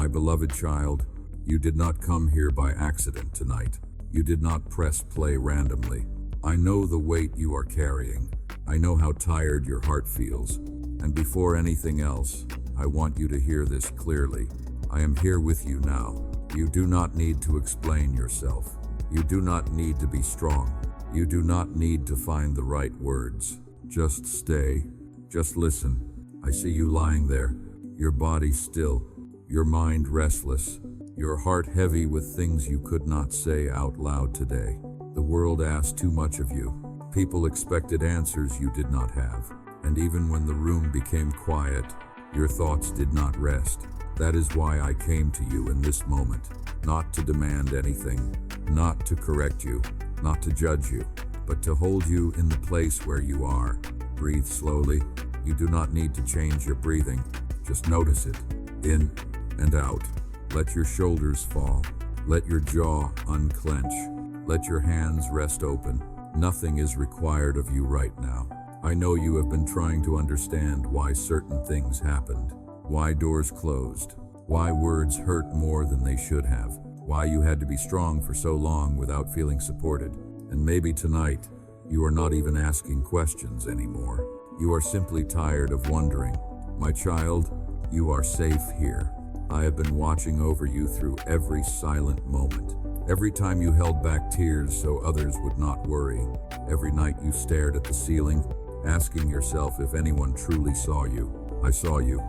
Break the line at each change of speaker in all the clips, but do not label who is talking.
My beloved child, you did not come here by accident tonight. You did not press play randomly. I know the weight you are carrying. I know how tired your heart feels. And before anything else, I want you to hear this clearly. I am here with you now. You do not need to explain yourself. You do not need to be strong. You do not need to find the right words. Just stay. Just listen. I see you lying there, your body still, your mind restless, your heart heavy with things you could not say out loud today. The world asked too much of you. People expected answers you did not have. And even when the room became quiet, your thoughts did not rest. That is why I came to you in this moment, not to demand anything, not to correct you, not to judge you, but to hold you in the place where you are. Breathe slowly. You do not need to change your breathing. Just notice it. In and out. Let your shoulders fall. Let your jaw unclench. Let your hands rest open. Nothing is required of you right now. I know you have been trying to understand why certain things happened, why doors closed, why words hurt more than they should have, why you had to be strong for so long without feeling supported. And maybe tonight, you are not even asking questions anymore. You are simply tired of wondering. My child, you are safe here. I have been watching over you through every silent moment. Every time you held back tears so others would not worry. Every night you stared at the ceiling, asking yourself if anyone truly saw you. I saw you.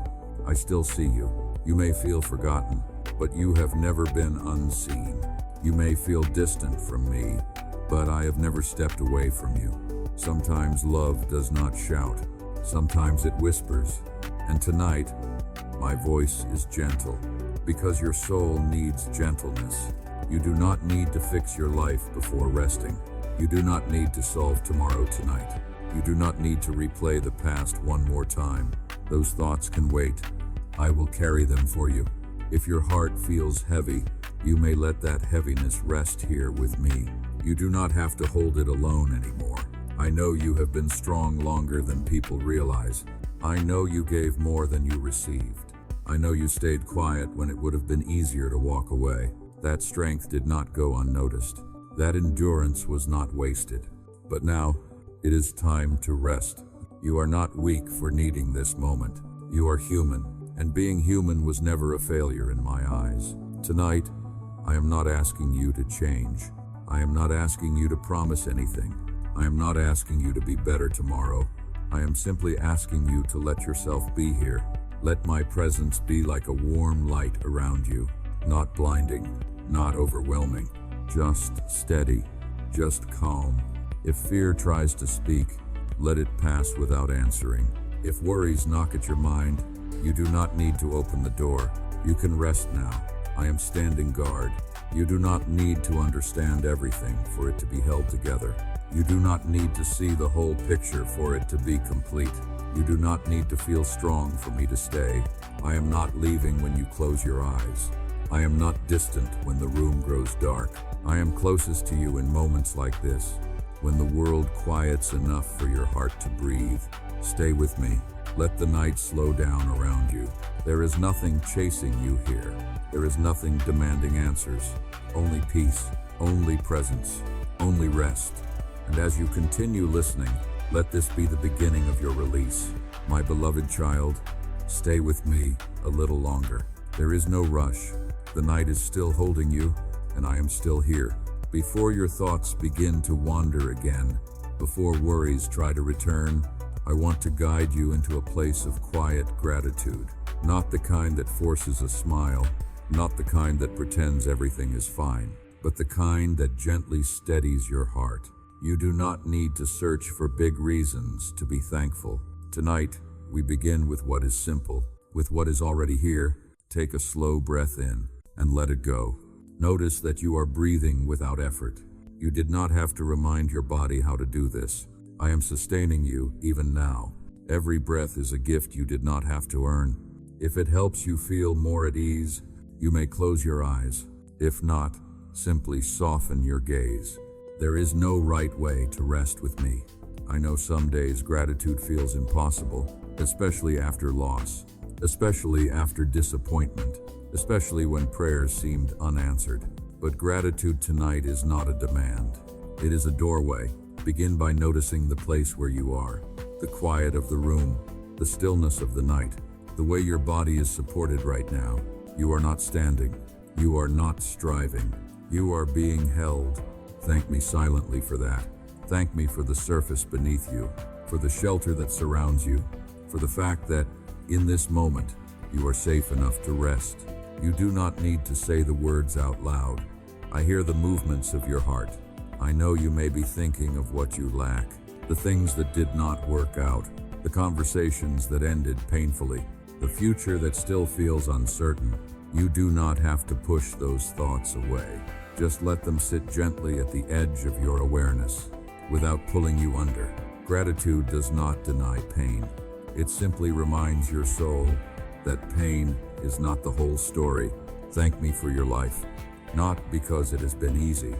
I still see you. You may feel forgotten, but you have never been unseen. You may feel distant from me, but I have never stepped away from you. Sometimes love does not shout. Sometimes it whispers. And tonight, my voice is gentle, because your soul needs gentleness. You do not need to fix your life before resting. You do not need to solve tomorrow tonight. You do not need to replay the past one more time. Those thoughts can wait. I will carry them for you. If your heart feels heavy, you may let that heaviness rest here with me. You do not have to hold it alone anymore. I know you have been strong longer than people realize. I know you gave more than you received. I know you stayed quiet when it would have been easier to walk away. That strength did not go unnoticed. That endurance was not wasted. But now, it is time to rest. You are not weak for needing this moment. You are human, and being human was never a failure in my eyes. Tonight, I am not asking you to change. I am not asking you to promise anything. I am not asking you to be better tomorrow. I am simply asking you to let yourself be here. Let my presence be like a warm light around you, not blinding, not overwhelming, just steady, just calm. If fear tries to speak, let it pass without answering. If worries knock at your mind, you do not need to open the door. You can rest now. I am standing guard. You do not need to understand everything for it to be held together. You do not need to see the whole picture for it to be complete. You do not need to feel strong for me to stay. I am not leaving when you close your eyes. I am not distant when the room grows dark. I am closest to you in moments like this, when the world quiets enough for your heart to breathe. Stay with me. Let the night slow down around you. There is nothing chasing you here. There is nothing demanding answers. Only peace, only presence, only rest. And as you continue listening, let this be the beginning of your release. My beloved child, stay with me a little longer. There is no rush. The night is still holding you, and I am still here. Before your thoughts begin to wander again, before worries try to return, I want to guide you into a place of quiet gratitude. Not the kind that forces a smile, not the kind that pretends everything is fine, but the kind that gently steadies your heart. You do not need to search for big reasons to be thankful. Tonight, we begin with what is simple, with what is already here. Take a slow breath in and let it go. Notice that you are breathing without effort. You did not have to remind your body how to do this. I am sustaining you even now. Every breath is a gift you did not have to earn. If it helps you feel more at ease, you may close your eyes. If not, simply soften your gaze. There is no right way to rest with me. I know some days gratitude feels impossible, especially after loss, especially after disappointment. especially when prayers seemed unanswered. But gratitude tonight is not a demand. It is a doorway. Begin by noticing the place where you are, the quiet of the room, the stillness of the night, the way your body is supported right now. You are not standing. You are not striving. You are being held. Thank me silently for that. Thank me for the surface beneath you, for the shelter that surrounds you, for the fact that, in this moment, you are safe enough to rest. You do not need to say the words out loud. I hear the movements of your heart. I know you may be thinking of what you lack, the things that did not work out, the conversations that ended painfully, the future that still feels uncertain. You do not have to push those thoughts away. Just let them sit gently at the edge of your awareness, without pulling you under. Gratitude does not deny pain. It simply reminds your soul that pain is not the whole story. Thank me for your life, not because it has been easy,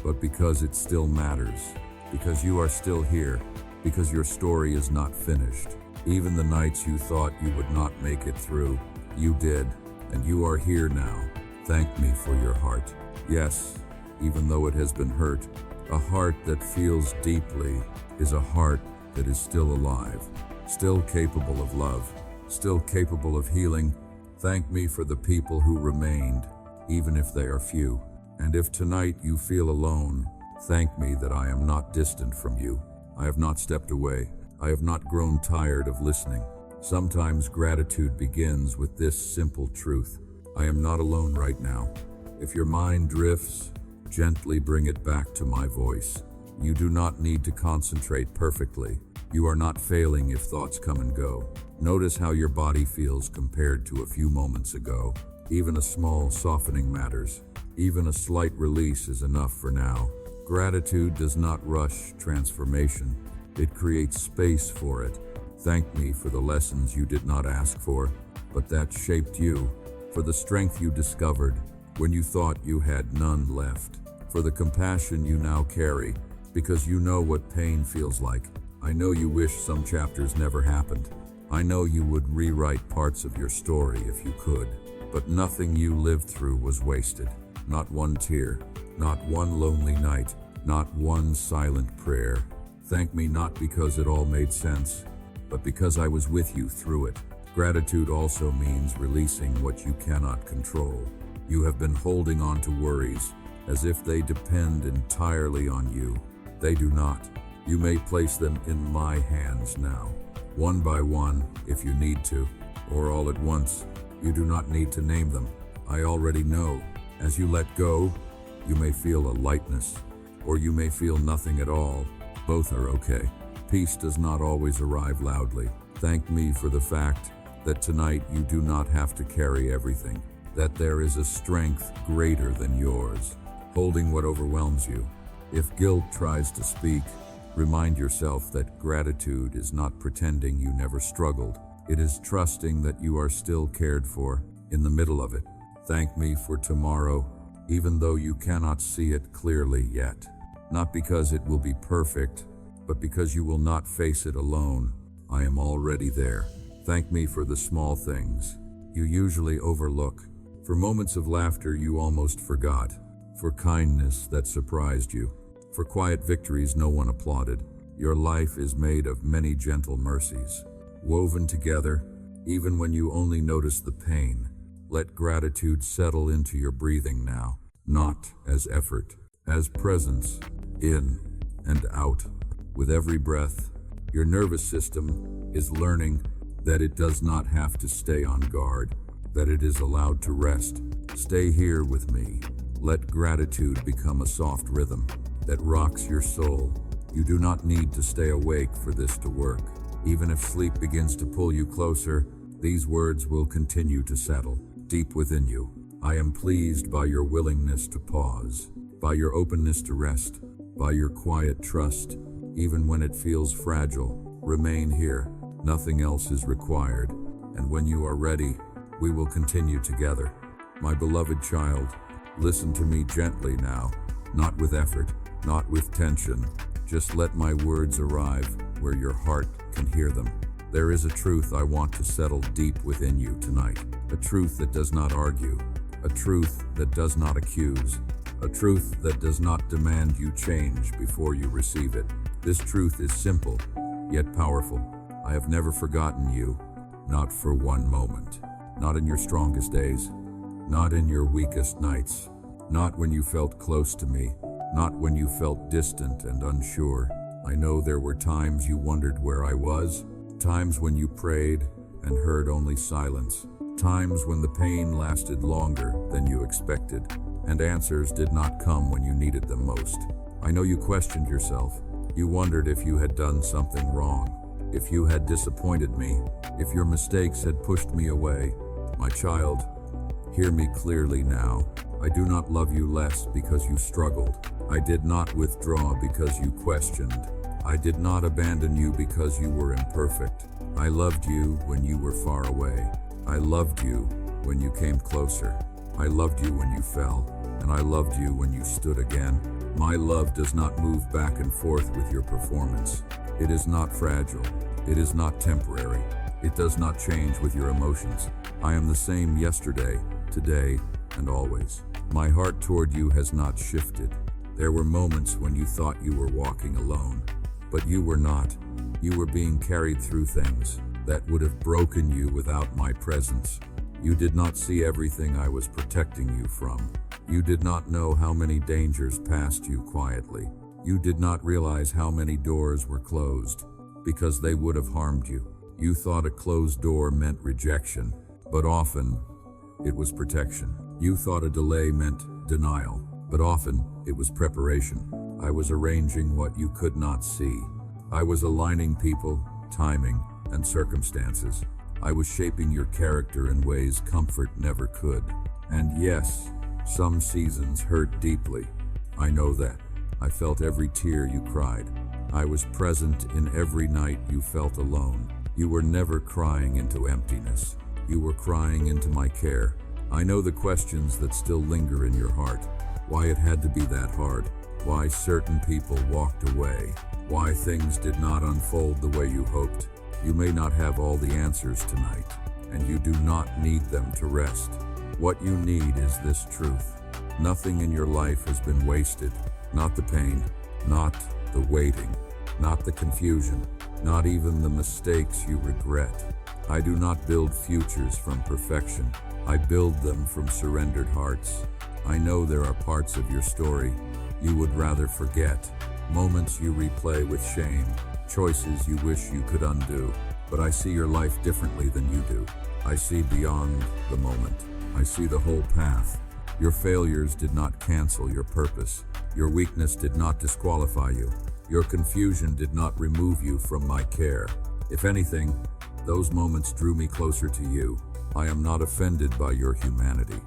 but because it still matters, because you are still here, because your story is not finished. Even the nights you thought you would not make it through, you did, and you are here now. Thank me for your heart. Yes, even though it has been hurt, a heart that feels deeply is a heart that is still alive, still capable of love, still capable of healing. Thank me for the people who remained, even if they are few. And if tonight you feel alone, thank me that I am not distant from you. I have not stepped away. I have not grown tired of listening. Sometimes gratitude begins with this simple truth. I am not alone right now. If your mind drifts, gently bring it back to my voice. You do not need to concentrate perfectly. You are not failing if thoughts come and go. Notice how your body feels compared to a few moments ago. Even a small softening matters. Even a slight release is enough for now. Gratitude does not rush transformation. It creates space for it. Thank me for the lessons you did not ask for, but that shaped you. For the strength you discovered when you thought you had none left. For the compassion you now carry, because you know what pain feels like. I know you wish some chapters never happened. I know you would rewrite parts of your story if you could, but nothing you lived through was wasted. Not one tear, not one lonely night, not one silent prayer. Thank me not because it all made sense, but because I was with you through it. Gratitude also means releasing what you cannot control. You have been holding on to worries as if they depend entirely on you. They do not. You may place them in my hands now, one by one if you need to, or all at once. You do not need to name them. I already know. As you let go, you may feel a lightness, or you may feel nothing at all. Both are okay. Peace does not always arrive loudly. Thank me for the fact that tonight you do not have to carry everything, that there is a strength greater than yours, holding what overwhelms you. If guilt tries to speak, remind yourself that gratitude is not pretending you never struggled. It is trusting that you are still cared for in the middle of it. Thank me for tomorrow, even though you cannot see it clearly yet. Not because it will be perfect, but because you will not face it alone. I am already there. Thank me for the small things you usually overlook, for moments of laughter you almost forgot, for kindness that surprised you, for quiet victories no one applauded. Your life is made of many gentle mercies, woven together, even when you only notice the pain. Let gratitude settle into your breathing now, not as effort, as presence, in and out. With every breath, your nervous system is learning that it does not have to stay on guard, that it is allowed to rest. Stay here with me. Let gratitude become a soft rhythm that rocks your soul. You do not need to stay awake for this to work. Even if sleep begins to pull you closer, these words will continue to settle deep within you. I am pleased by your willingness to pause, by your openness to rest, by your quiet trust. Even when it feels fragile, remain here. Nothing else is required. And when you are ready, we will continue together. My beloved child, listen to me gently now, not with effort, not with tension. Just let my words arrive where your heart can hear them. There is a truth I want to settle deep within you tonight. A truth that does not argue. A truth that does not accuse. A truth that does not demand you change before you receive it. This truth is simple, yet powerful. I have never forgotten you, not for one moment. Not in your strongest days, not in your weakest nights, not when you felt close to me, not when you felt distant and unsure. I know there were times you wondered where I was, times when you prayed and heard only silence, times when the pain lasted longer than you expected, and answers did not come when you needed them most. I know you questioned yourself. You wondered if you had done something wrong, if you had disappointed me, if your mistakes had pushed me away. My child, hear me clearly now. I do not love you less because you struggled. I did not withdraw because you questioned. I did not abandon you because you were imperfect. I loved you when you were far away. I loved you when you came closer. I loved you when you fell, and I loved you when you stood again. My love does not move back and forth with your performance. It is not fragile. It is not temporary. It does not change with your emotions. I am the same yesterday, today, and always. My heart toward you has not shifted. There were moments when you thought you were walking alone, but you were not. You were being carried through things that would have broken you without my presence. You did not see everything I was protecting you from. You did not know how many dangers passed you quietly. You did not realize how many doors were closed because they would have harmed you. You thought a closed door meant rejection, but often it was protection. You thought a delay meant denial, but often it was preparation. I was arranging what you could not see. I was aligning people, timing, and circumstances. I was shaping your character in ways comfort never could. And yes, some seasons hurt deeply. I know that. I felt every tear you cried. I was present in every night you felt alone. You were never crying into emptiness. You were crying into my care. I know the questions that still linger in your heart. Why it had to be that hard. Why certain people walked away. Why things did not unfold the way you hoped. You may not have all the answers tonight, and you do not need them to rest. What you need is this truth. Nothing in your life has been wasted. Not the pain, not the waiting, not the confusion, not even the mistakes you regret. I do not build futures from perfection. I build them from surrendered hearts. I know there are parts of your story you would rather forget, moments you replay with shame, choices you wish you could undo. But I see your life differently than you do. I see beyond the moment. I see the whole path. Your failures did not cancel your purpose. Your weakness did not disqualify you. Your confusion did not remove you from my care. If anything, those moments drew me closer to you. I am not offended by your humanity.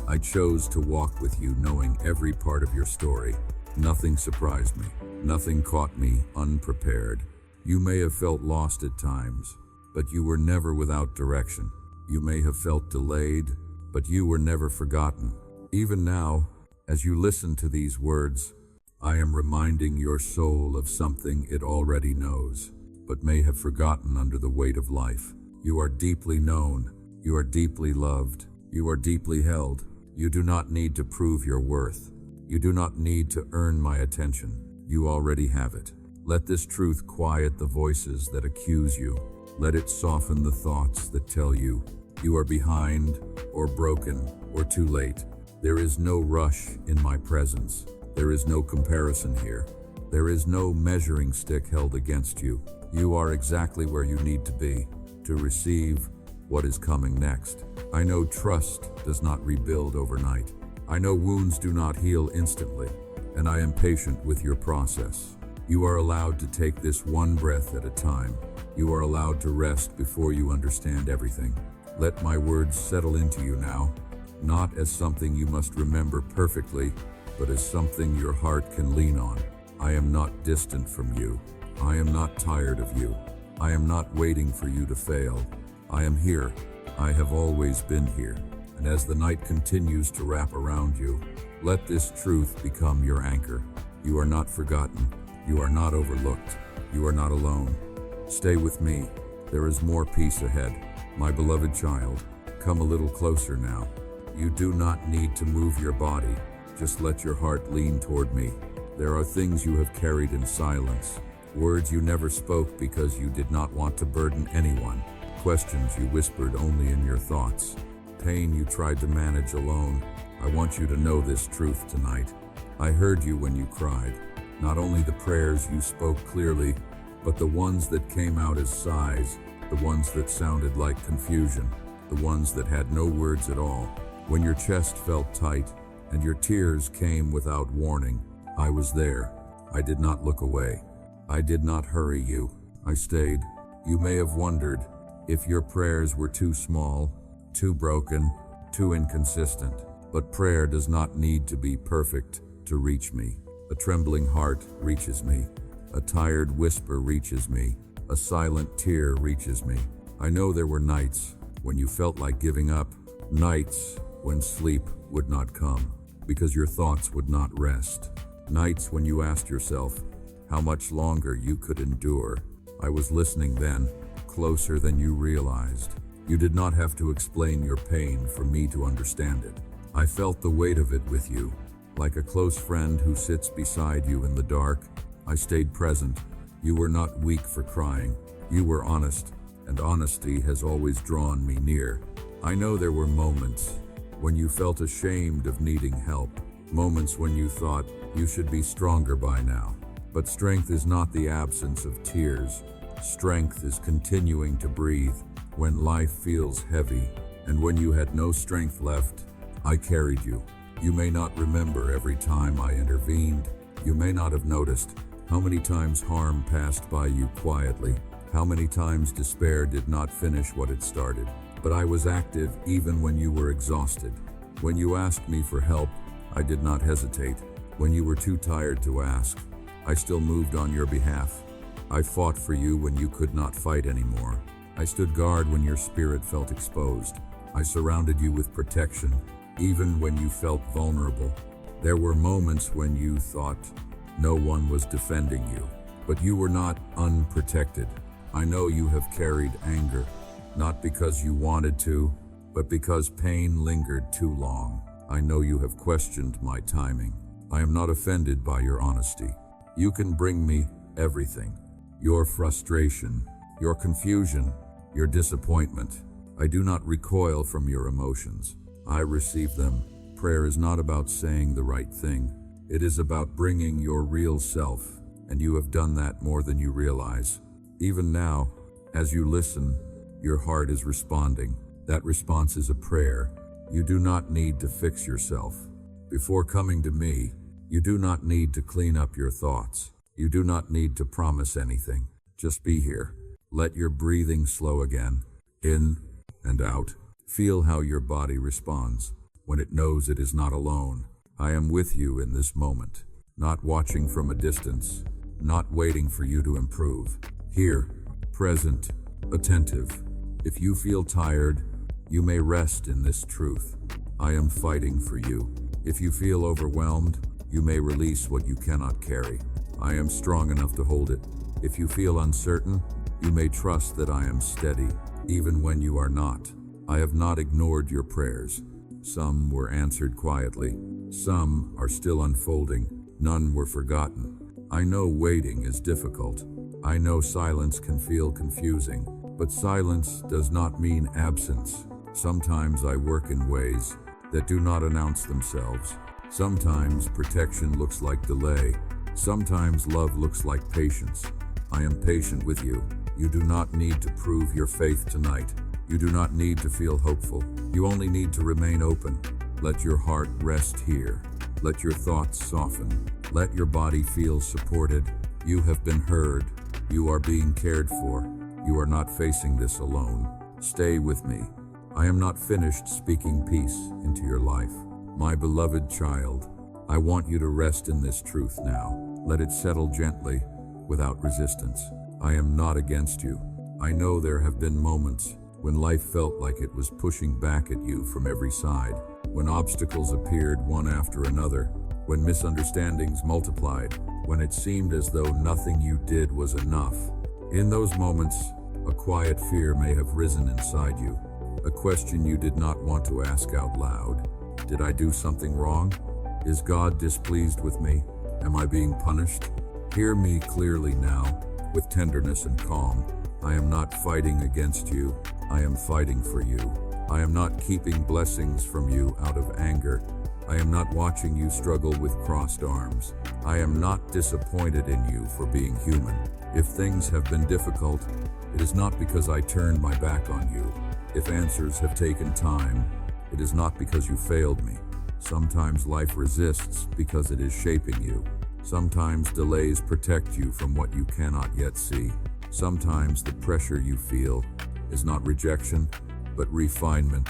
I chose to walk with you knowing every part of your story. Nothing surprised me. Nothing caught me unprepared. You may have felt lost at times, but you were never without direction. You may have felt delayed, but you were never forgotten. Even now, as you listen to these words, I am reminding your soul of something it already knows, but may have forgotten under the weight of life. You are deeply known. You are deeply loved. You are deeply held. You do not need to prove your worth. You do not need to earn my attention. You already have it. Let this truth quiet the voices that accuse you. Let it soften the thoughts that tell you you are behind or broken or too late. There is no rush in my presence. There is no comparison here. There is no measuring stick held against you. You are exactly where you need to be to receive what is coming next. I know trust does not rebuild overnight. I know wounds do not heal instantly, and I am patient with your process. You are allowed to take this one breath at a time. You are allowed to rest before you understand everything. Let my words settle into you now, not as something you must remember perfectly, but as something your heart can lean on. I am not distant from you. I am not tired of you. I am not waiting for you to fail. I am here. I have always been here. And as the night continues to wrap around you, let this truth become your anchor. You are not forgotten. You are not overlooked. You are not alone. Stay with me. There is more peace ahead. My beloved child, come a little closer now. You do not need to move your body. Just let your heart lean toward me. There are things you have carried in silence, words you never spoke because you did not want to burden anyone, questions you whispered only in your thoughts, pain you tried to manage alone. I want you to know this truth tonight. I heard you when you cried. Not only the prayers you spoke clearly, but the ones that came out as sighs, the ones that sounded like confusion, the ones that had no words at all. When your chest felt tight and your tears came without warning, I was there. I did not look away. I did not hurry you. I stayed. You may have wondered if your prayers were too small, too broken, too inconsistent. But prayer does not need to be perfect to reach me. A trembling heart reaches me. A tired whisper reaches me. A silent tear reaches me. I know there were nights when you felt like giving up, nights when sleep would not come because your thoughts would not rest, nights when you asked yourself how much longer you could endure. I was listening then, closer than you realized. You did not have to explain your pain for me to understand it. I felt the weight of it with you, like a close friend who sits beside you in the dark. I stayed present. You were not weak for crying. You were honest, and honesty has always drawn me near. I know there were moments when you felt ashamed of needing help, moments when you thought you should be stronger by now. But strength is not the absence of tears. Strength is continuing to breathe when life feels heavy, and when you had no strength left, I carried you. You may not remember every time I intervened. You may not have noticed how many times harm passed by you quietly, how many times despair did not finish what it started. But I was active even when you were exhausted. When you asked me for help, I did not hesitate. When you were too tired to ask, I still moved on your behalf. I fought for you when you could not fight anymore. I stood guard when your spirit felt exposed. I surrounded you with protection, even when you felt vulnerable. There were moments when you thought no one was defending you, but you were not unprotected. I know you have carried anger, not because you wanted to, but because pain lingered too long. I know you have questioned my timing. I am not offended by your honesty. You can bring me everything. Your frustration, your confusion, your disappointment. I do not recoil from your emotions. I receive them. Prayer is not about saying the right thing. It is about bringing your real self, and you have done that more than you realize. Even now, as you listen, your heart is responding. That response is a prayer. You do not need to fix yourself. Before coming to me, you do not need to clean up your thoughts. You do not need to promise anything. Just be here. Let your breathing slow again, in and out. Feel how your body responds when it knows it is not alone. I am with you in this moment, not watching from a distance, not waiting for you to improve. Here, present, attentive. If you feel tired, you may rest in this truth. I am fighting for you. If you feel overwhelmed, you may release what you cannot carry. I am strong enough to hold it. If you feel uncertain, you may trust that I am steady, even when you are not. I have not ignored your prayers. Some were answered quietly. Some are still unfolding. None were forgotten. I know waiting is difficult. I know silence can feel confusing, but silence does not mean absence. Sometimes I work in ways that do not announce themselves. Sometimes protection looks like delay. Sometimes love looks like patience. I am patient with you. You do not need to prove your faith tonight. You do not need to feel hopeful. You only need to remain open. Let your heart rest here. Let your thoughts soften. Let your body feel supported. You have been heard. You are being cared for. You are not facing this alone. Stay with me. I am not finished speaking peace into your life. My beloved child, I want you to rest in this truth now. Let it settle gently, without resistance. I am not against you. I know there have been moments when life felt like it was pushing back at you from every side, when obstacles appeared one after another, when misunderstandings multiplied, when it seemed as though nothing you did was enough. In those moments, A quiet fear may have risen inside you, a question you did not want to ask out loud. Did I do something wrong? Is God displeased with me? Am I being punished? Hear me clearly now, with tenderness and calm. I am not fighting against you. I am fighting for you. I am not keeping blessings from you out of anger. I am not watching you struggle with crossed arms. I am not disappointed in you for being human. If things have been difficult, it is not because I turned my back on you. If answers have taken time, it is not because you failed me. Sometimes life resists because it is shaping you. Sometimes delays protect you from what you cannot yet see. Sometimes the pressure you feel is not rejection, but refinement.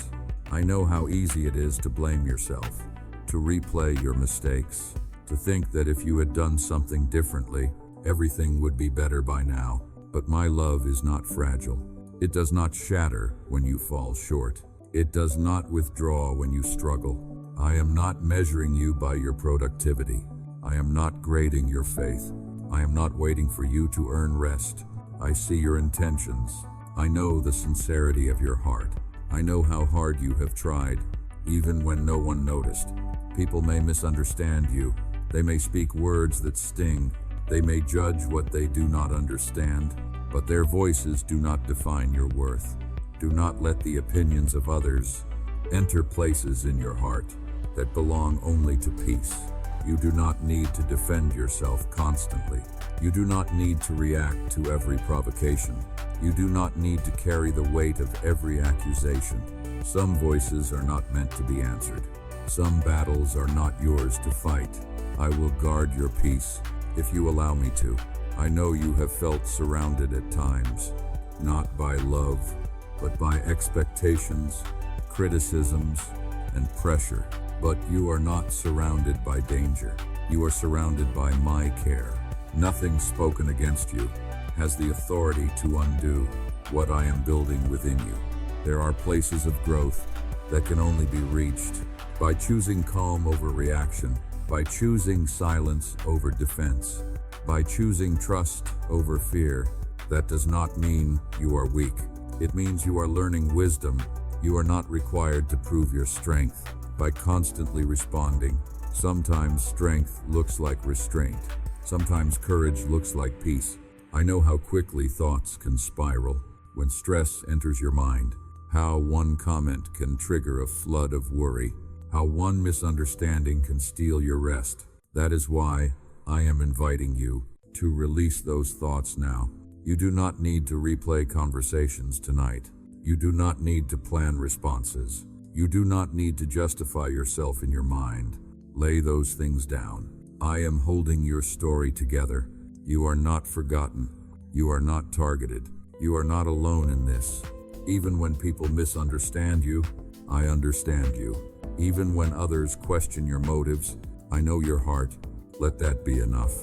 I know how easy it is to blame yourself, to replay your mistakes, to think that if you had done something differently, everything would be better by now. But my love is not fragile. It does not shatter when you fall short. It does not withdraw when you struggle. I am not measuring you by your productivity. I am not grading your faith. I am not waiting for you to earn rest. I see your intentions. I know the sincerity of your heart. I know how hard you have tried, even when no one noticed. People may misunderstand you. They may speak words that sting. They may judge what they do not understand, but their voices do not define your worth. Do not let the opinions of others enter places in your heart that belong only to peace. You do not need to defend yourself constantly. You do not need to react to every provocation. You do not need to carry the weight of every accusation. Some voices are not meant to be answered. Some battles are not yours to fight. I will guard your peace if you allow me to. I know you have felt surrounded at times, not by love, but by expectations, criticisms, and pressure. But you are not surrounded by danger. You are surrounded by my care. Nothing spoken against you has the authority to undo what I am building within you. There are places of growth that can only be reached by choosing calm over reaction, by choosing silence over defense, by choosing trust over fear. That does not mean you are weak. It means you are learning wisdom. You are not required to prove your strength by constantly responding. Sometimes strength looks like restraint. Sometimes courage looks like peace. I know how quickly thoughts can spiral when stress enters your mind, how one comment can trigger a flood of worry, how one misunderstanding can steal your rest. That is why I am inviting you to release those thoughts now. You do not need to replay conversations tonight. You do not need to plan responses. You do not need to justify yourself in your mind. Lay those things down. I am holding your story together. You are not forgotten. You are not targeted. You are not alone in this. Even when people misunderstand you, I understand you. Even when others question your motives, I know your heart. Let that be enough.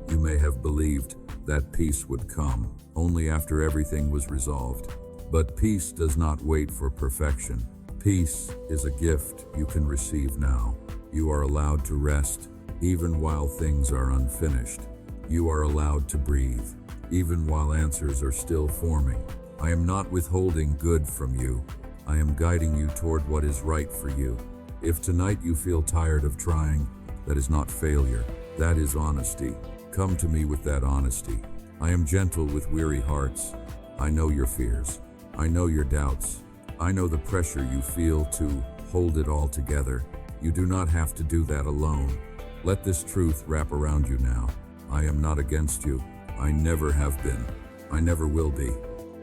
You may have believed that peace would come only after everything was resolved. But peace does not wait for perfection. Peace is a gift you can receive now. You are allowed to rest, even while things are unfinished. You are allowed to breathe, even while answers are still forming. I am not withholding good from you. I am guiding you toward what is right for you. If tonight you feel tired of trying, that is not failure. That is honesty. Come to me with that honesty. I am gentle with weary hearts. I know your fears. I know your doubts. I know the pressure you feel to hold it all together. You do not have to do that alone. Let this truth wrap around you now. I am not against you. I never have been. I never will be.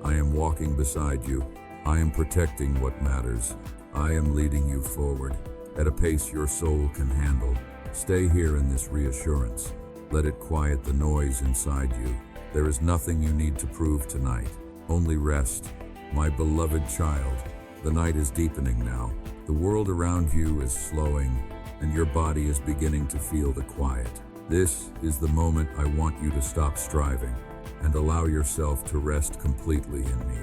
I am walking beside you. I am protecting what matters. I am leading you forward at a pace your soul can handle. Stay here in this reassurance. Let it quiet the noise inside you. There is nothing you need to prove tonight. Only rest. My beloved child, the night is deepening now. The world around you is slowing, and your body is beginning to feel the quiet. This is the moment I want you to stop striving and allow yourself to rest completely in me.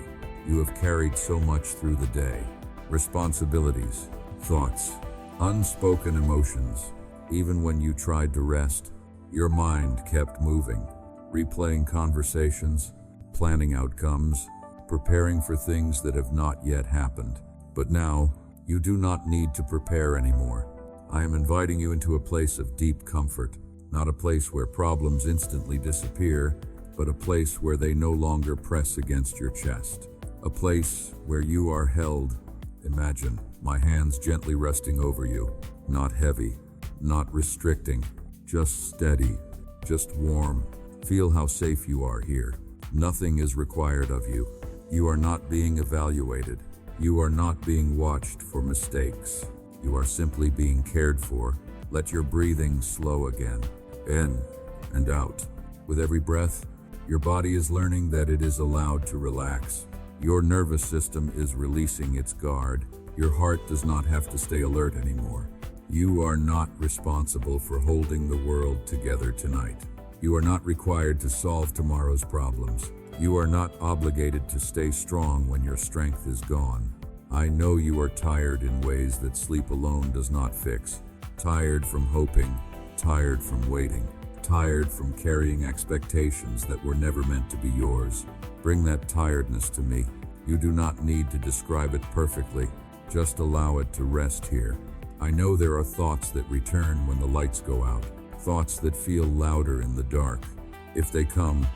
You have carried so much through the day. Responsibilities, thoughts, unspoken emotions. Even when you tried to rest, your mind kept moving, replaying conversations, planning outcomes, preparing for things that have not yet happened. But now, you do not need to prepare anymore. I am inviting you into a place of deep comfort, not a place where problems instantly disappear, but a place where they no longer press against your chest. A place where you are held. Imagine my hands gently resting over you, not heavy, not restricting, just steady, just warm. Feel how safe you are here. Nothing is required of you. You are not being evaluated. You are not being watched for mistakes. You are simply being cared for. Let your breathing slow again, in and out. With every breath, your body is learning that it is allowed to relax. Your nervous system is releasing its guard. Your heart does not have to stay alert anymore. You are not responsible for holding the world together tonight. You are not required to solve tomorrow's problems. You are not obligated to stay strong when your strength is gone. I know you are tired in ways that sleep alone does not fix. Tired from hoping, tired from waiting, tired from carrying expectations that were never meant to be yours. Bring that tiredness to me. You do not need to describe it perfectly. Just allow it to rest here. I know there are thoughts that return when the lights go out, thoughts that feel louder in the dark. If they come,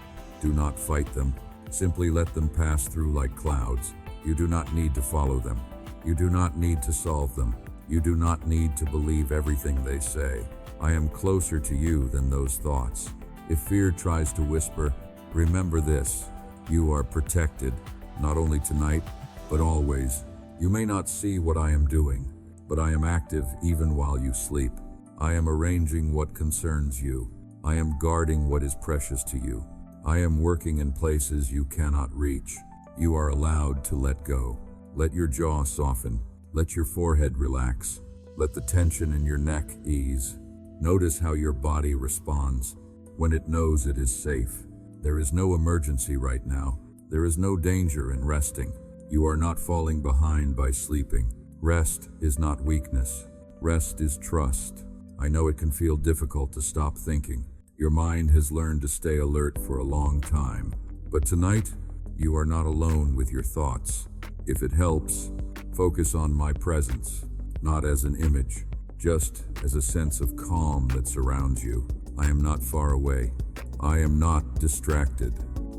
do not fight them. Simply let them pass through like clouds. You do not need to follow them. You do not need to solve them. You do not need to believe everything they say. I am closer to you than those thoughts. If fear tries to whisper, remember this: you are protected, not only tonight, but always. You may not see what I am doing, but I am active even while you sleep. I am arranging what concerns you. I am guarding what is precious to you. I am working in places you cannot reach. You are allowed to let go. Let your jaw soften. Let your forehead relax. Let the tension in your neck ease. Notice how your body responds when it knows it is safe. There is no emergency right now. There is no danger in resting. You are not falling behind by sleeping. Rest is not weakness. Rest is trust. I know it can feel difficult to stop thinking. Your mind has learned to stay alert for a long time. But tonight, you are not alone with your thoughts. If it helps, focus on my presence, not as an image, just as a sense of calm that surrounds you. I am not far away. I am not distracted.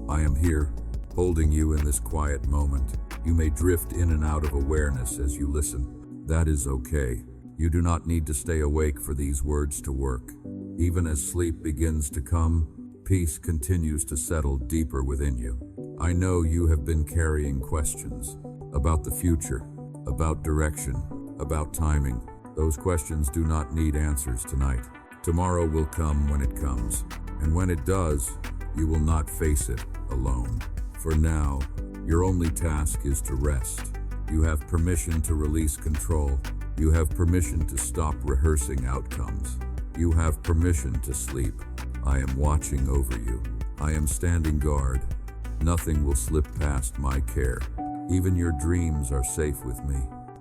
I am here, holding you in this quiet moment. You may drift in and out of awareness as you listen. That is okay. You do not need to stay awake for these words to work. Even as sleep begins to come, peace continues to settle deeper within you. I know you have been carrying questions about the future, about direction, about timing. Those questions do not need answers tonight. Tomorrow will come when it comes, and when it does, you will not face it alone. For now, your only task is to rest. You have permission to release control. You have permission to stop rehearsing outcomes. You have permission to sleep. I am watching over you. I am standing guard. Nothing will slip past my care. Even your dreams are safe with me.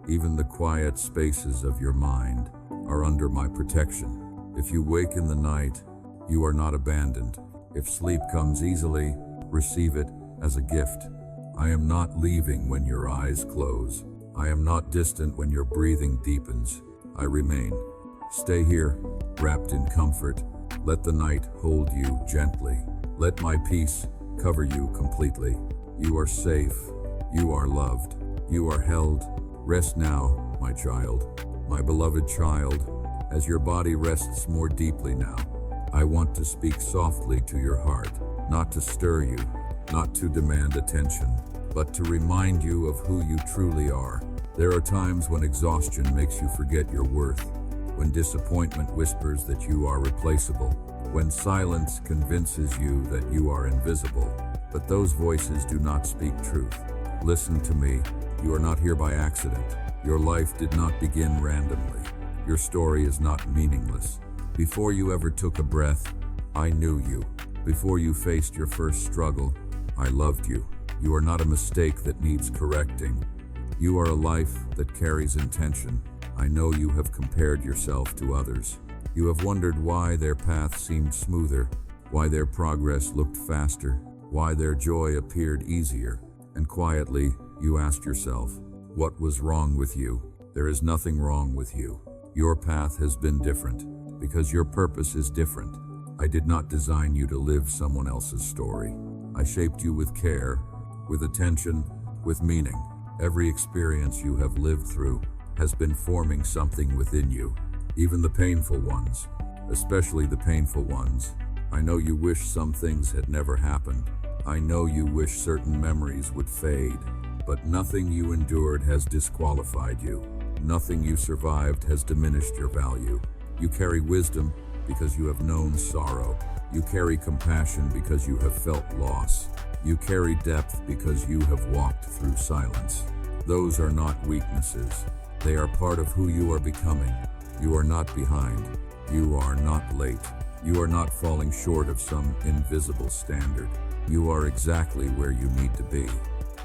Even the quiet spaces of your mind are under my protection. If you wake in the night, you are not abandoned. If sleep comes easily, receive it as a gift. I am not leaving when your eyes close. I am not distant when your breathing deepens. I remain. Stay here, wrapped in comfort. Let the night hold you gently. Let my peace cover you completely. You are safe. You are loved. You are held. Rest now, my child, my beloved child. As your body rests more deeply now, I want to speak softly to your heart, not to stir you, not to demand attention, but to remind you of who you truly are. There are times when exhaustion makes you forget your worth, when disappointment whispers that you are replaceable, when silence convinces you that you are invisible. But those voices do not speak truth. Listen to me. You are not here by accident. Your life did not begin randomly. Your story is not meaningless. Before you ever took a breath, I knew you. Before you faced your first struggle, I loved you. You are not a mistake that needs correcting. You are a life that carries intention. I know you have compared yourself to others. You have wondered why their path seemed smoother, why their progress looked faster, why their joy appeared easier. And quietly, you asked yourself, what was wrong with you? There is nothing wrong with you. Your path has been different, because your purpose is different. I did not design you to live someone else's story. I shaped you with care, with attention, with meaning. Every experience you have lived through has been forming something within you, even the painful ones, especially the painful ones. I know you wish some things had never happened. I know you wish certain memories would fade, but nothing you endured has disqualified you. Nothing you survived has diminished your value. You carry wisdom because you have known sorrow. You carry compassion because you have felt loss. You carry depth because you have walked through silence. Those are not weaknesses. They are part of who you are becoming. You are not behind. You are not late. You are not falling short of some invisible standard. You are exactly where you need to be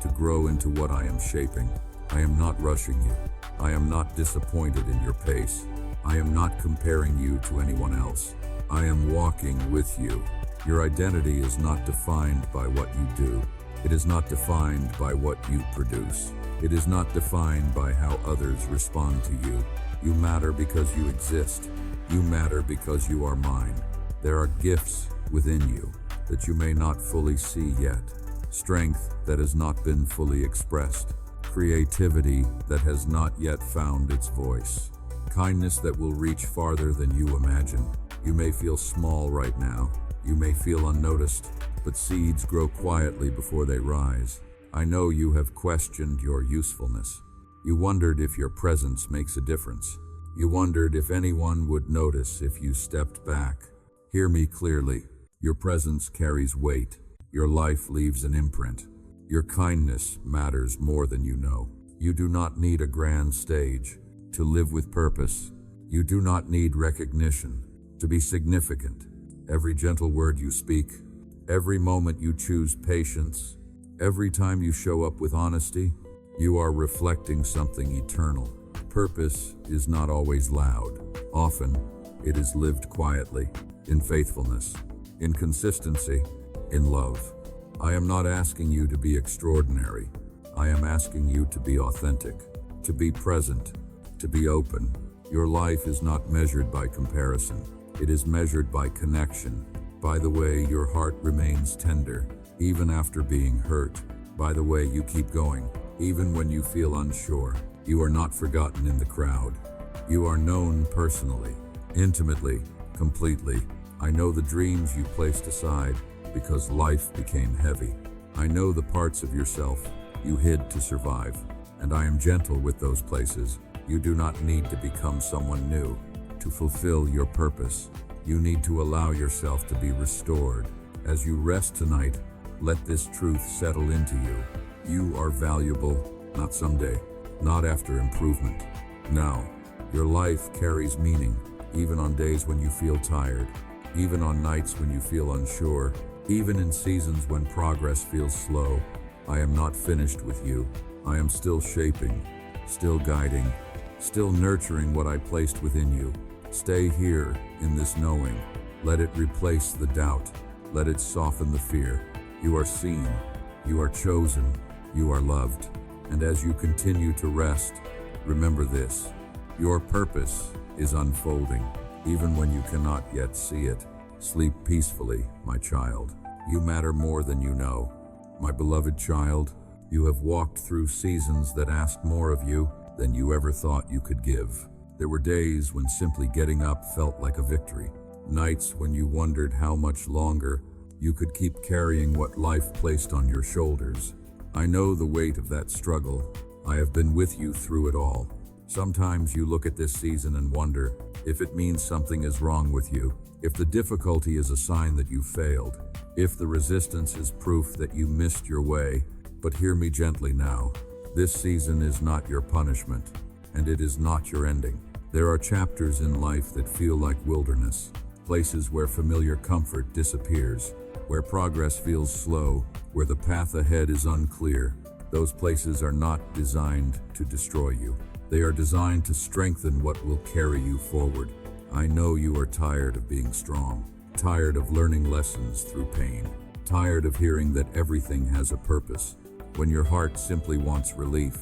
to grow into what I am shaping. I am not rushing you. I am not disappointed in your pace. I am not comparing you to anyone else. I am walking with you. Your identity is not defined by what you do. It is not defined by what you produce. It is not defined by how others respond to you. You matter because you exist. You matter because you are mine. There are gifts within you that you may not fully see yet. Strength that has not been fully expressed. Creativity that has not yet found its voice. Kindness that will reach farther than you imagine. You may feel small right now. You may feel unnoticed, but seeds grow quietly before they rise. I know you have questioned your usefulness. You wondered if your presence makes a difference. You wondered if anyone would notice if you stepped back. Hear me clearly. Your presence carries weight. Your life leaves an imprint. Your kindness matters more than you know. You do not need a grand stage to live with purpose. You do not need recognition to be significant. Every gentle word you speak, every moment you choose patience, every time you show up with honesty, you are reflecting something eternal. Purpose is not always loud. Often, it is lived quietly, in faithfulness, in consistency, in love. I am not asking you to be extraordinary. I am asking you to be authentic, to be present, to be open. Your life is not measured by comparison. It is measured by connection, by the way your heart remains tender, even after being hurt, by the way you keep going, even when you feel unsure. You are not forgotten in the crowd. You are known personally, intimately, completely. I know the dreams you placed aside because life became heavy. I know the parts of yourself you hid to survive, and I am gentle with those places. You do not need to become someone new to fulfill your purpose. You need to allow yourself to be restored. As you rest tonight, let this truth settle into you. You are valuable, not someday, not after improvement. Now, your life carries meaning, even on days when you feel tired, even on nights when you feel unsure, even in seasons when progress feels slow. I am not finished with you. I am still shaping, still guiding, still nurturing what I placed within you. Stay here in this knowing. Let it replace the doubt. Let it soften the fear. You are seen. You are chosen. You are loved. And as you continue to rest, remember this. Your purpose is unfolding, even when you cannot yet see it. Sleep peacefully, my child. You matter more than you know. My beloved child, you have walked through seasons that asked more of you than you ever thought you could give. There were days when simply getting up felt like a victory. Nights when you wondered how much longer you could keep carrying what life placed on your shoulders. I know the weight of that struggle. I have been with you through it all. Sometimes you look at this season and wonder if it means something is wrong with you, if the difficulty is a sign that you failed, if the resistance is proof that you missed your way. But hear me gently now. This season is not your punishment, and it is not your ending. There are chapters in life that feel like wilderness, places where familiar comfort disappears, where progress feels slow, where the path ahead is unclear. Those places are not designed to destroy you. They are designed to strengthen what will carry you forward. I know you are tired of being strong, tired of learning lessons through pain, tired of hearing that everything has a purpose. when your heart simply wants relief.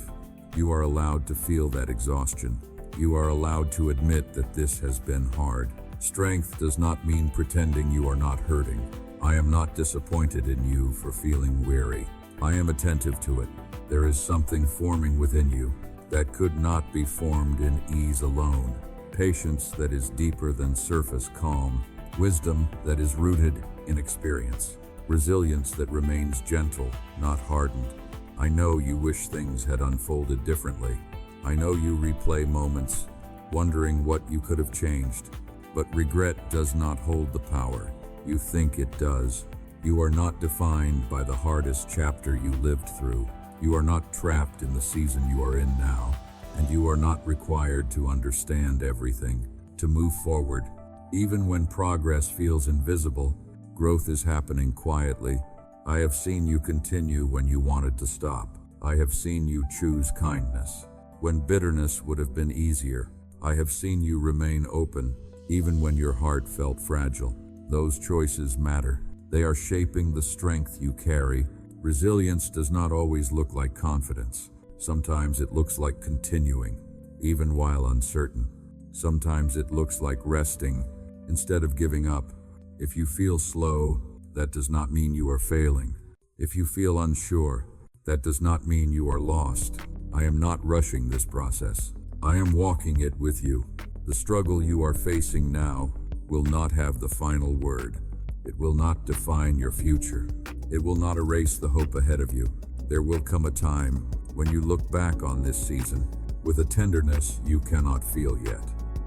You are allowed to feel that exhaustion. You are allowed to admit that this has been hard. Strength does not mean pretending you are not hurting. I am not disappointed in you for feeling weary. I am attentive to it. There is something forming within you that could not be formed in ease alone. Patience that is deeper than surface calm. Wisdom that is rooted in experience. Resilience that remains gentle, not hardened. I know you wish things had unfolded differently. I know you replay moments, wondering what you could have changed. But regret does not hold the power. You think it does. You are not defined by the hardest chapter you lived through. You are not trapped in the season you are in now. And you are not required to understand everything, to move forward. Even when progress feels invisible, growth is happening quietly. I have seen you continue when you wanted to stop. I have seen you choose kindness when bitterness would have been easier. I have seen you remain open, even when your heart felt fragile. Those choices matter. They are shaping the strength you carry. Resilience does not always look like confidence. Sometimes it looks like continuing, even while uncertain. Sometimes it looks like resting instead of giving up. If you feel slow, that does not mean you are failing. If you feel unsure, that does not mean you are lost. I am not rushing this process. I am walking it with you. The struggle you are facing now will not have the final word. It will not define your future. It will not erase the hope ahead of you. There will come a time when you look back on this season with a tenderness you cannot feel yet.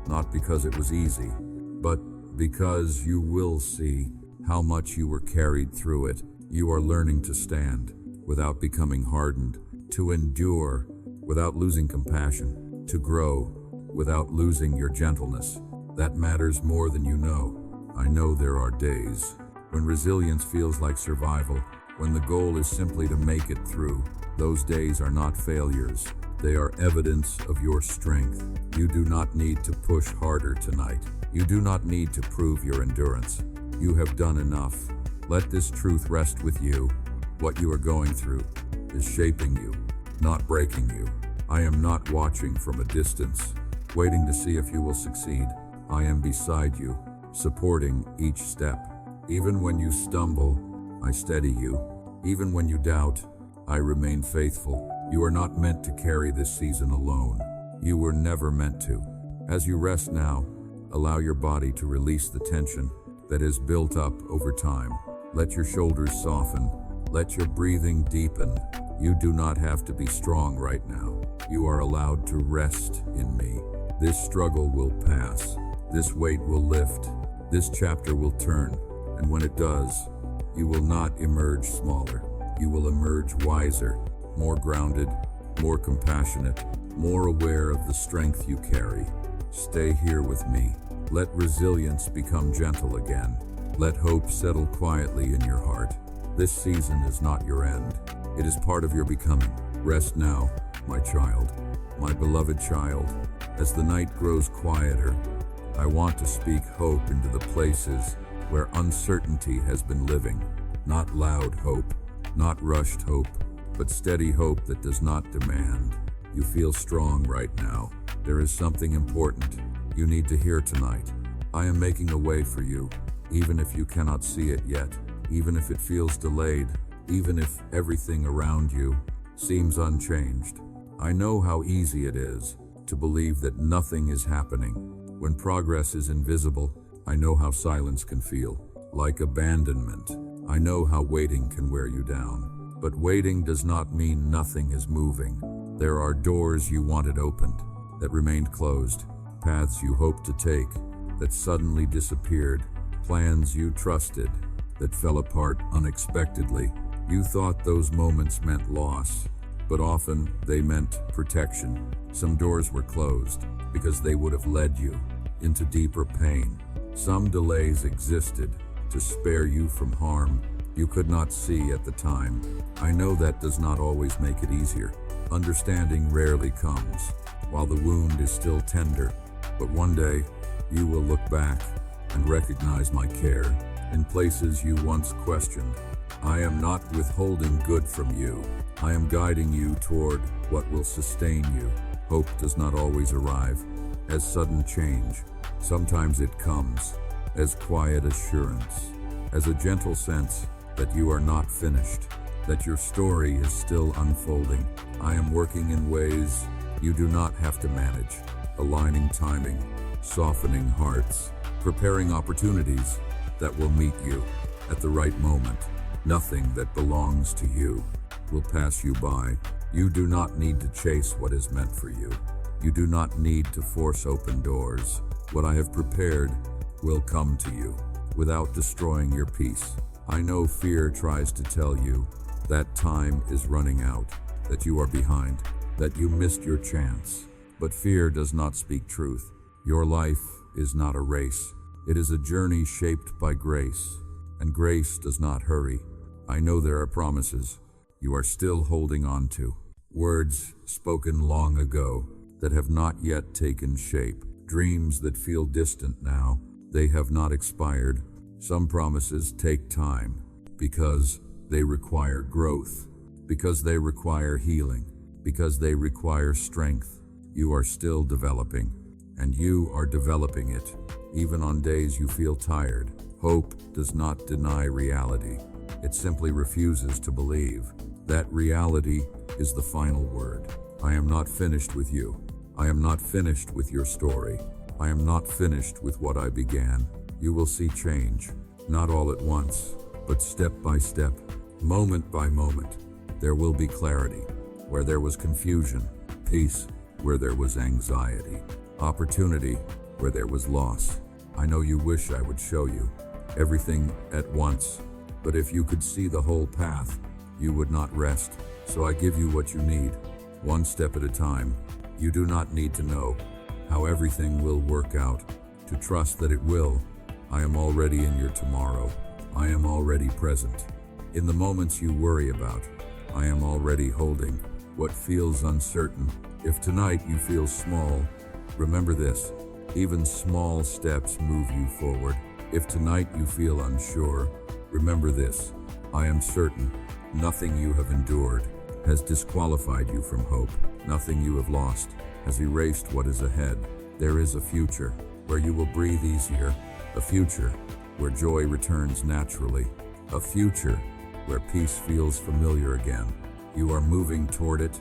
Not because it was easy, but because you will see how much you were carried through it. You are learning to stand without becoming hardened, to endure without losing compassion, to grow without losing your gentleness. That matters more than you know. I know there are days when resilience feels like survival, when the goal is simply to make it through. Those days are not failures. They are evidence of your strength. You do not need to push harder tonight. You do not need to prove your endurance. You have done enough. Let this truth rest with you. What you are going through is shaping you, not breaking you. I am not watching from a distance, waiting to see if you will succeed. I am beside you, supporting each step. Even when you stumble, I steady you. Even when you doubt, I remain faithful. You are not meant to carry this season alone. You were never meant to. As you rest now, allow your body to release the tension that has built up over time. Let your shoulders soften. Let your breathing deepen. You do not have to be strong right now. You are allowed to rest in me. This struggle will pass. This weight will lift. This chapter will turn. And when it does, you will not emerge smaller. You will emerge wiser, more grounded, more compassionate, more aware of the strength you carry. Stay here with me. Let resilience become gentle again. Let hope settle quietly in your heart. This season is not your end. It is part of your becoming. Rest now, my child, my beloved child. As the night grows quieter, I want to speak hope into the places where uncertainty has been living. Not loud hope, not rushed hope, but steady hope that does not demand. You feel strong right now. There is something important you need to hear tonight. I am making a way for you, even if you cannot see it yet, even if it feels delayed, even if everything around you seems unchanged. I know how easy it is to believe that nothing is happening. When progress is invisible, I know how silence can feel, like abandonment. I know how waiting can wear you down. But waiting does not mean nothing is moving. There are doors you wanted opened that remained closed, paths you hoped to take that suddenly disappeared, plans you trusted that fell apart unexpectedly. You thought those moments meant loss, but often they meant protection. Some doors were closed because they would have led you into deeper pain. Some delays existed to spare you from harm you could not see at the time. I know that does not always make it easier. Understanding rarely comes while the wound is still tender, but one day you will look back and recognize my care in places you once questioned. I am not withholding good from you. I am guiding you toward what will sustain you. Hope does not always arrive as sudden change. Sometimes it comes as quiet assurance, as a gentle sense that you are not finished, that your story is still unfolding. I am working in ways you do not have to manage, aligning timing, softening hearts, preparing opportunities that will meet you at the right moment. Nothing that belongs to you will pass you by. You do not need to chase what is meant for you. You do not need to force open doors. What I have prepared will come to you without destroying your peace. I know fear tries to tell you that time is running out, that you are behind, that you missed your chance. But fear does not speak truth. Your life is not a race. It is a journey shaped by grace, and grace does not hurry. I know there are promises you are still holding on to, words spoken long ago that have not yet taken shape, dreams that feel distant now. They have not expired. Some promises take time because they require growth, because they require healing, because they require strength. You are still developing, and you are developing it. Even on days you feel tired, hope does not deny reality. It simply refuses to believe that reality is the final word. I am not finished with you. I am not finished with your story. I am not finished with what I began. You will see change, not all at once, but step by step, moment by moment. There will be clarity where there was confusion, peace where there was anxiety, opportunity where there was loss. I know you wish I would show you everything at once, but if you could see the whole path, you would not rest. So I give you what you need, one step at a time. You do not need to know how everything will work out, to trust that it will. I am already in your tomorrow. I am already present. In the moments you worry about, I am already holding what feels uncertain. If tonight you feel small, remember this: even small steps move you forward. If tonight you feel unsure, remember this: I am certain nothing you have endured has disqualified you from hope. Nothing you have lost has erased what is ahead. There is a future where you will breathe easier, a future where joy returns naturally, a future where peace feels familiar again. You are moving toward it,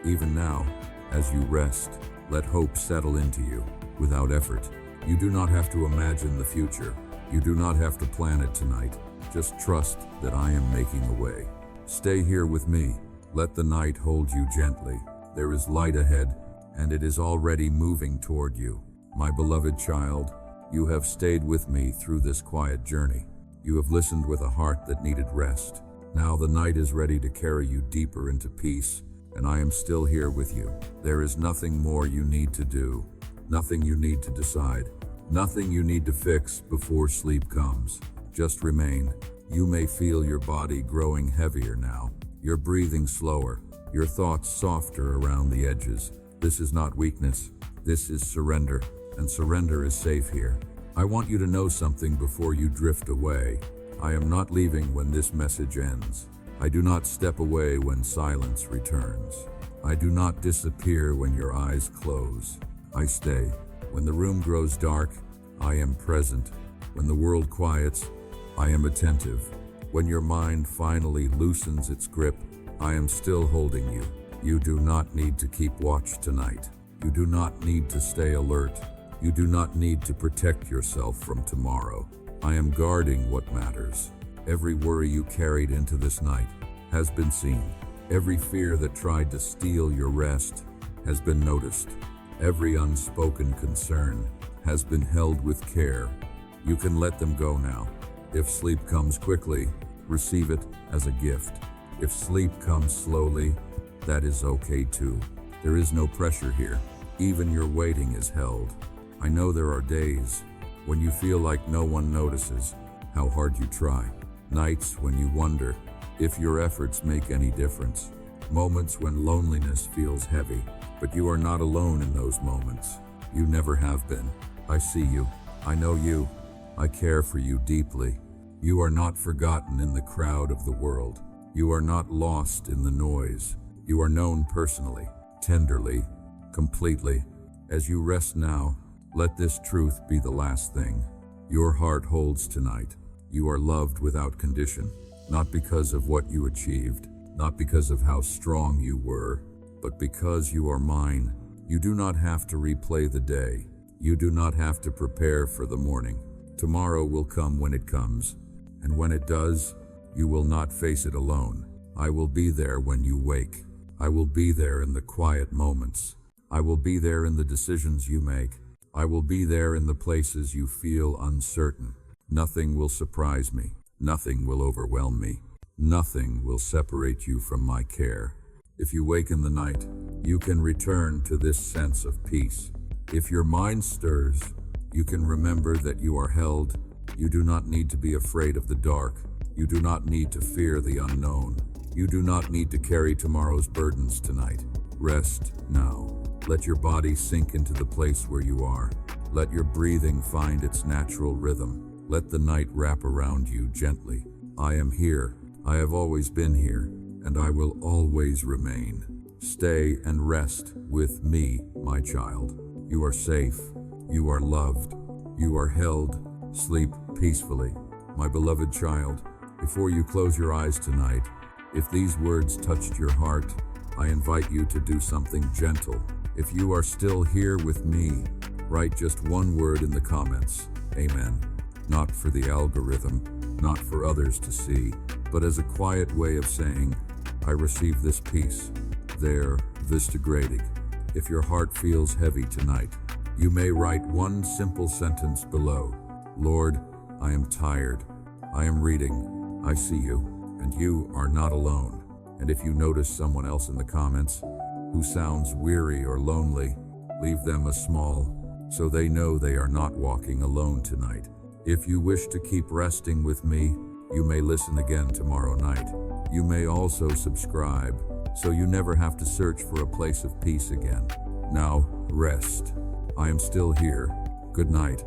even now, as you rest. Let hope settle into you without effort. You do not have to imagine the future. You do not have to plan it tonight. Just trust that I am making a way. Stay here with me. Let the night hold you gently. There is light ahead, and it is already moving toward you. My beloved child, you have stayed with me through this quiet journey. You have listened with a heart that needed rest. Now the night is ready to carry you deeper into peace, and I am still here with you. There is nothing more you need to do, nothing you need to decide, nothing you need to fix before sleep comes. Just remain. You may feel your body growing heavier now, your breathing slower, your thoughts softer around the edges. This is not weakness, this is surrender, and surrender is safe here. I want you to know something before you drift away. I am not leaving when this message ends. I do not step away when silence returns. I do not disappear when your eyes close. I stay. When the room grows dark, I am present. When the world quiets, I am attentive. When your mind finally loosens its grip, I am still holding you. You do not need to keep watch tonight. You do not need to stay alert. You do not need to protect yourself from tomorrow. I am guarding what matters. Every worry you carried into this night has been seen. Every fear that tried to steal your rest has been noticed. Every unspoken concern has been held with care. You can let them go now. If sleep comes quickly, receive it as a gift. If sleep comes slowly, that is okay too. There is no pressure here. Even your waiting is held. I know there are days when you feel like no one notices how hard you try. Nights when you wonder if your efforts make any difference. Moments when loneliness feels heavy. But you are not alone in those moments. You never have been. I see you. I know you. I care for you deeply. You are not forgotten in the crowd of the world. You are not lost in the noise. You are known personally, tenderly, completely. As you rest now, let this truth be the last thing your heart holds tonight. You are loved without condition, not because of what you achieved, not because of how strong you were, but because you are mine. You do not have to replay the day. You do not have to prepare for the morning. Tomorrow will come when it comes, and when it does, you will not face it alone. I will be there when you wake. I will be there in the quiet moments. I will be there in the decisions you make. I will be there in the places you feel uncertain. Nothing will surprise me. Nothing will overwhelm me. Nothing will separate you from my care. If you wake in the night, you can return to this sense of peace. If your mind stirs, you can remember that you are held. You do not need to be afraid of the dark. You do not need to fear the unknown. You do not need to carry tomorrow's burdens tonight. Rest now. Let your body sink into the place where you are. Let your breathing find its natural rhythm. Let the night wrap around you gently. I am here. I have always been here, and I will always remain. Stay and rest with me, my child. You are safe. You are loved. You are held. Sleep peacefully. My beloved child, before you close your eyes tonight, if these words touched your heart, I invite you to do something gentle. If you are still here with me, write just one word in the comments. Amen. Not for the algorithm, not for others to see, but as a quiet way of saying, I receive this peace. There, Vistagrading. If your heart feels heavy tonight, you may write one simple sentence below. Lord, I am tired. I am reading. I see you, and you are not alone. And if you notice someone else in the comments who sounds weary or lonely, leave them a small, so they know they are not walking alone tonight. If you wish to keep resting with me, you may listen again tomorrow night. You may also subscribe, so you never have to search for a place of peace again. Now, rest. I am still here. Good night.